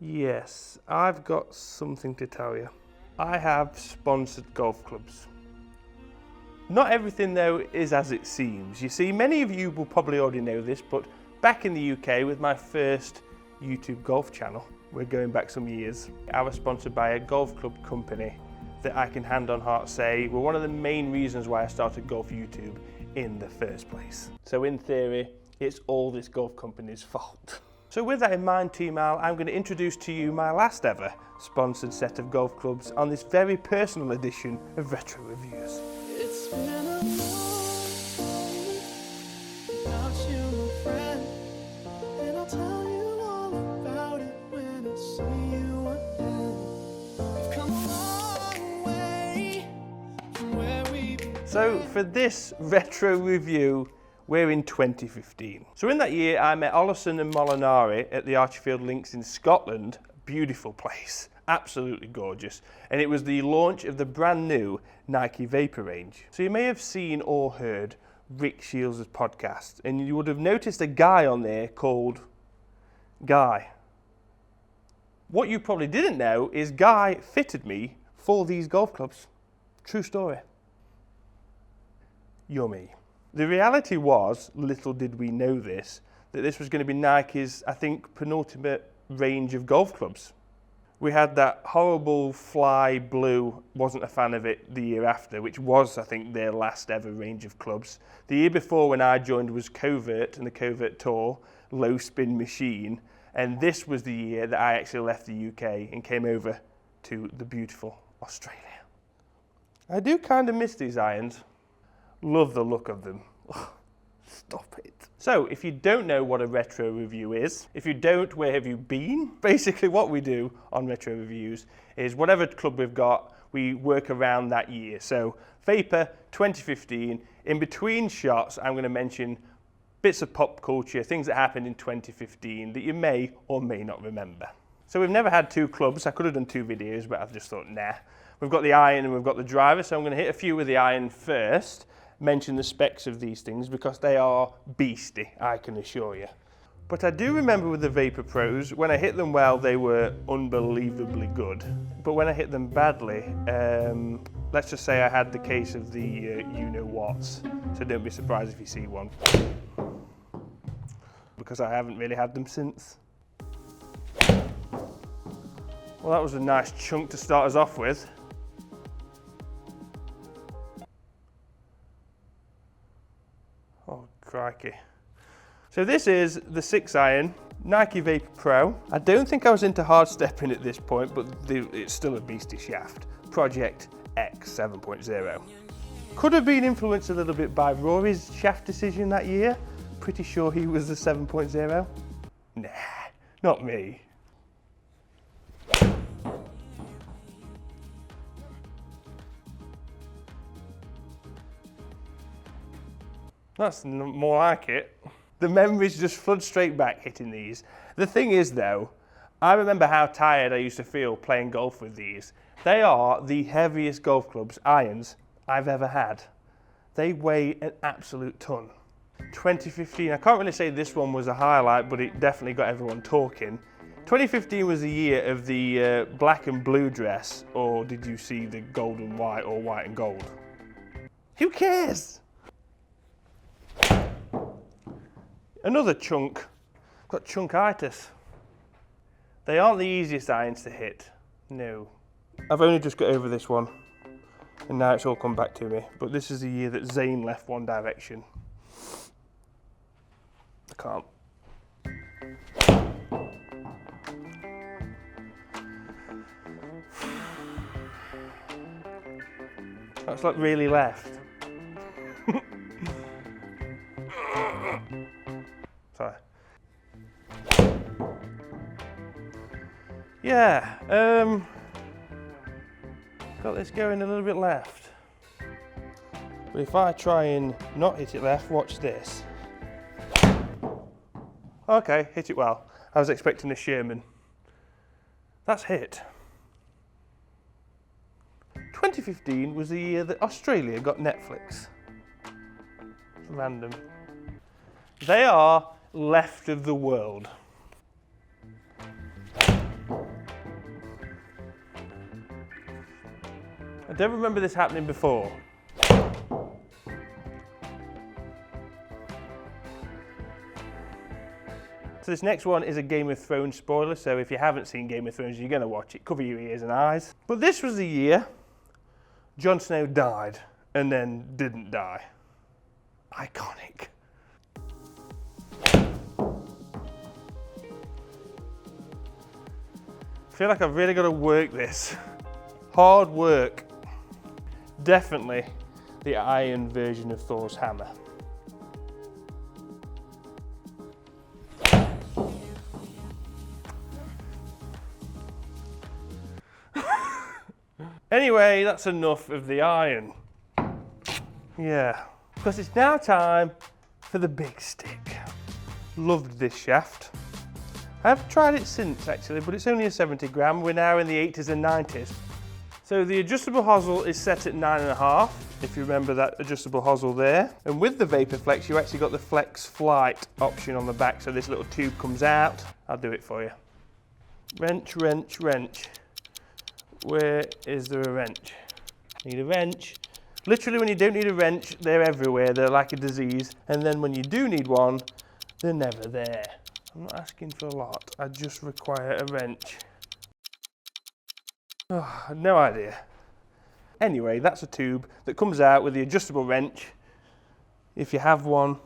Yes, I've got something to tell you. I have sponsored golf clubs. Not everything though is as it seems. You see, many of you will probably already know this, but back in the UK with my first YouTube golf channel, we're going back some years, I was sponsored by a golf club company that I can hand on heart say were one of the main reasons why I started Golf YouTube in the first place. So in theory, it's all this golf company's fault. So with that in mind, Team Al, I'm going to introduce to you my last ever sponsored set of golf clubs on this very personal edition of Retro Reviews. It's been a long day without you, my friend, and I'll tell you all about it when I see you again. We've come a long way from where we began. So for this retro review, we're in 2015. So in that year, I met Ollison and Molinari at the Archerfield Links in Scotland. Beautiful place, absolutely gorgeous. And it was the launch of the brand new Nike Vapor range. So you may have seen or heard Rick Shields' podcast, and you would have noticed a guy on there called Guy. What you probably didn't know is Guy fitted me for these golf clubs. True story. Yummy. The reality was, little did we know this, that this was going to be Nike's, I think, penultimate range of golf clubs. We had that horrible Fly Blue, wasn't a fan of it the year after, which was, I think, their last ever range of clubs. The year before when I joined was Covert and the Covert Tour, Low Spin Machine, and this was the year that I actually left the UK and came over to the beautiful Australia. I do kind of miss these irons. Love the look of them. Stop it. So, if you don't know what a retro review is, if you don't, where have you been? Basically what we do on retro reviews is whatever club we've got, we work around that year. So, Vapor 2015, in between shots, I'm going to mention bits of pop culture, things that happened in 2015 that you may or may not remember. So we've never had two clubs. I could have done two videos, but I've just thought, nah. We've got the iron and we've got the driver, so I'm going to hit a few with the iron first. Mention the specs of these things because they are beastie, I can assure you. But I do remember with the Vapor Pros, when I hit them well, they were unbelievably good. But when I hit them badly, let's just say I had the case of the you-know-whats, so don't be surprised if you see one. Because I haven't really had them since. Well, that was a nice chunk to start us off with. Oh, crikey. So this is the 6-iron Nike Vapor Pro. I don't think I was into hard stepping at this point, but it's still a beastie shaft. Project X 7.0. Could have been influenced a little bit by Rory's shaft decision that year. Pretty sure he was the 7.0. Nah, not me. That's more like it. The memories just flood straight back hitting these. The thing is though, I remember how tired I used to feel playing golf with these. They are the heaviest golf clubs, irons, I've ever had. They weigh an absolute ton. 2015, I can't really say this one was a highlight, but it definitely got everyone talking. 2015 was the year of the black and blue dress, or did you see the gold and white or white and gold? Who cares? Another chunk, got chunkitis. They aren't the easiest irons to hit, no. I've only just got over this one, and now it's all come back to me. But this is the year that Zane left One Direction. I can't. That's like really left. Sorry. Yeah, got this going a little bit left. But if I try and not hit it left, watch this. Okay, hit it well. I was expecting a Sherman. That's hit. 2015 was the year that Australia got Netflix. It's random. They are left of the world. Don't remember this happening before. So this next one is a Game of Thrones spoiler, so if you haven't seen Game of Thrones, you're going to watch it. Cover your ears and eyes. But this was the year Jon Snow died and then didn't die. Iconic. I feel like I've really got to work this. Hard work. Definitely the iron version of Thor's hammer. Anyway, that's enough of the iron. Yeah, because it's now time for the big stick. Loved this shaft. I haven't tried it since actually, but it's only a 70 gram. We're now in the 80s and 90s. So the adjustable hosel is set at 9.5, if you remember that adjustable hosel there. And with the Vapor Flex, you actually got the Flex Flight option on the back, so this little tube comes out. I'll do it for you. Wrench, wrench, wrench. Where is there a wrench? Need a wrench. Literally when you don't need a wrench, they're everywhere. They're like a disease. And then when you do need one, they're never there. I'm not asking for a lot. I just require a wrench. Oh, no idea. Anyway, that's a tube that comes out with the adjustable wrench. If you have one,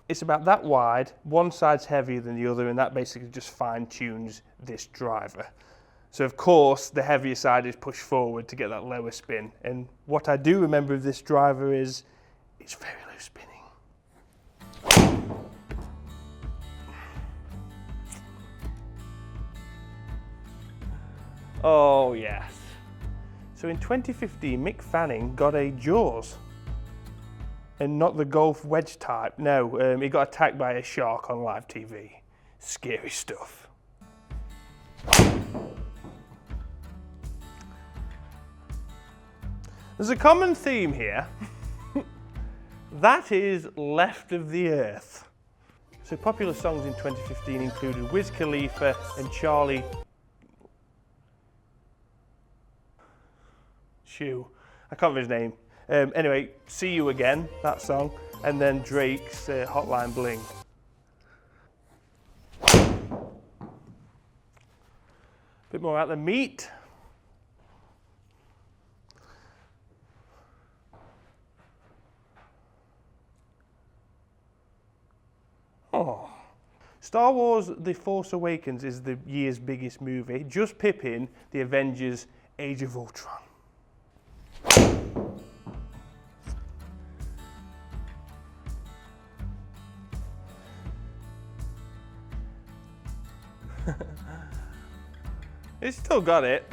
it's about that wide. One side's heavier than the other, and that basically just fine-tunes this driver. So of course, the heavier side is pushed forward to get that lower spin. And what I do remember of this driver is it's very low spinning. Oh yes. So in 2015, Mick Fanning got a Jaws. And not the golf wedge type. No, he got attacked by a shark on live TV. Scary stuff. There's a common theme here. That is Left of the Earth. So popular songs in 2015 included Wiz Khalifa and Charlie Shoe. I can't remember his name. Anyway, See You Again, that song, and then Drake's Hotline Bling. Bit more out the meat. Oh. Star Wars The Force Awakens is the year's biggest movie, just pipping the Avengers Age of Ultron. It's still got it.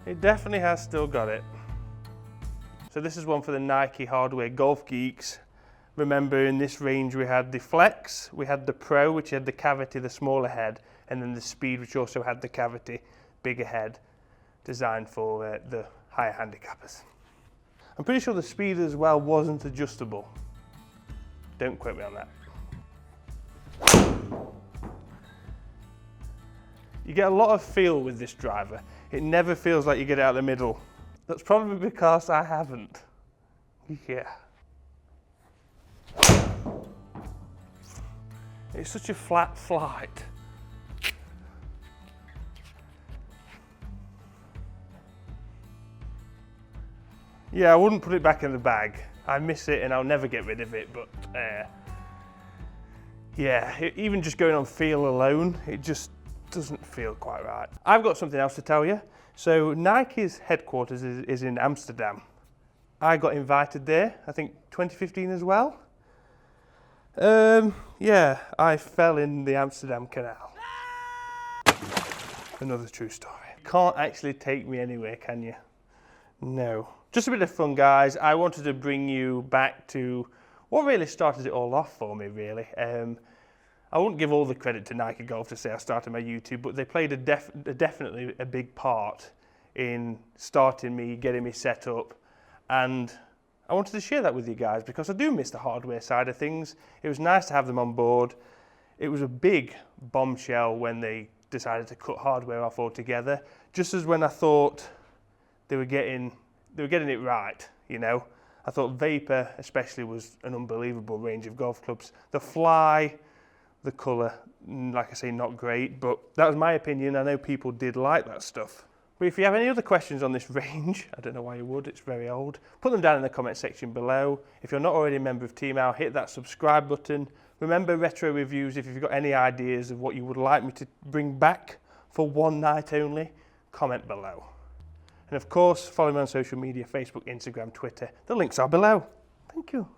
It definitely has still got it. So this is one for the Nike hardware golf geeks. Remember, in this range we had the Flex, we had the Pro, which had the cavity, the smaller head, and then the Speed, which also had the cavity, bigger head, designed for the higher handicappers. I'm pretty sure the Speed as well wasn't adjustable. Don't quote me on that. You get a lot of feel with this driver. It never feels like you get it out the middle. That's probably because I haven't. Yeah. It's such a flat flight. Yeah, I wouldn't put it back in the bag. I miss it and I'll never get rid of it, but yeah, even just going on feel alone, it just doesn't feel quite right. I've got something else to tell you. So Nike's headquarters is in Amsterdam. I got invited there, I think 2015 as well. Yeah, I fell in the Amsterdam Canal. Another true story. Can't actually take me anywhere, can you? No. Just a bit of fun, guys. I wanted to bring you back to what really started it all off for me, really. I wouldn't give all the credit to Nike Golf to say I started my YouTube, but they played definitely a big part in starting me, getting me set up, and I wanted to share that with you guys because I do miss the hardware side of things. It was nice to have them on board. It was a big bombshell when they decided to cut hardware off altogether, just as when I thought they were getting they were getting it right, you know. I thought Vapor especially was an unbelievable range of golf clubs. The Fly, the colour, like I say, not great, but that was my opinion. I know people did like that stuff. But if you have any other questions on this range, I don't know why you would, it's very old, put them down in the comment section below. If you're not already a member of Team Al, hit that subscribe button. Remember retro reviews, if you've got any ideas of what you would like me to bring back for one night only, comment below. And of course, follow me on social media, Facebook, Instagram, Twitter. The links are below. Thank you.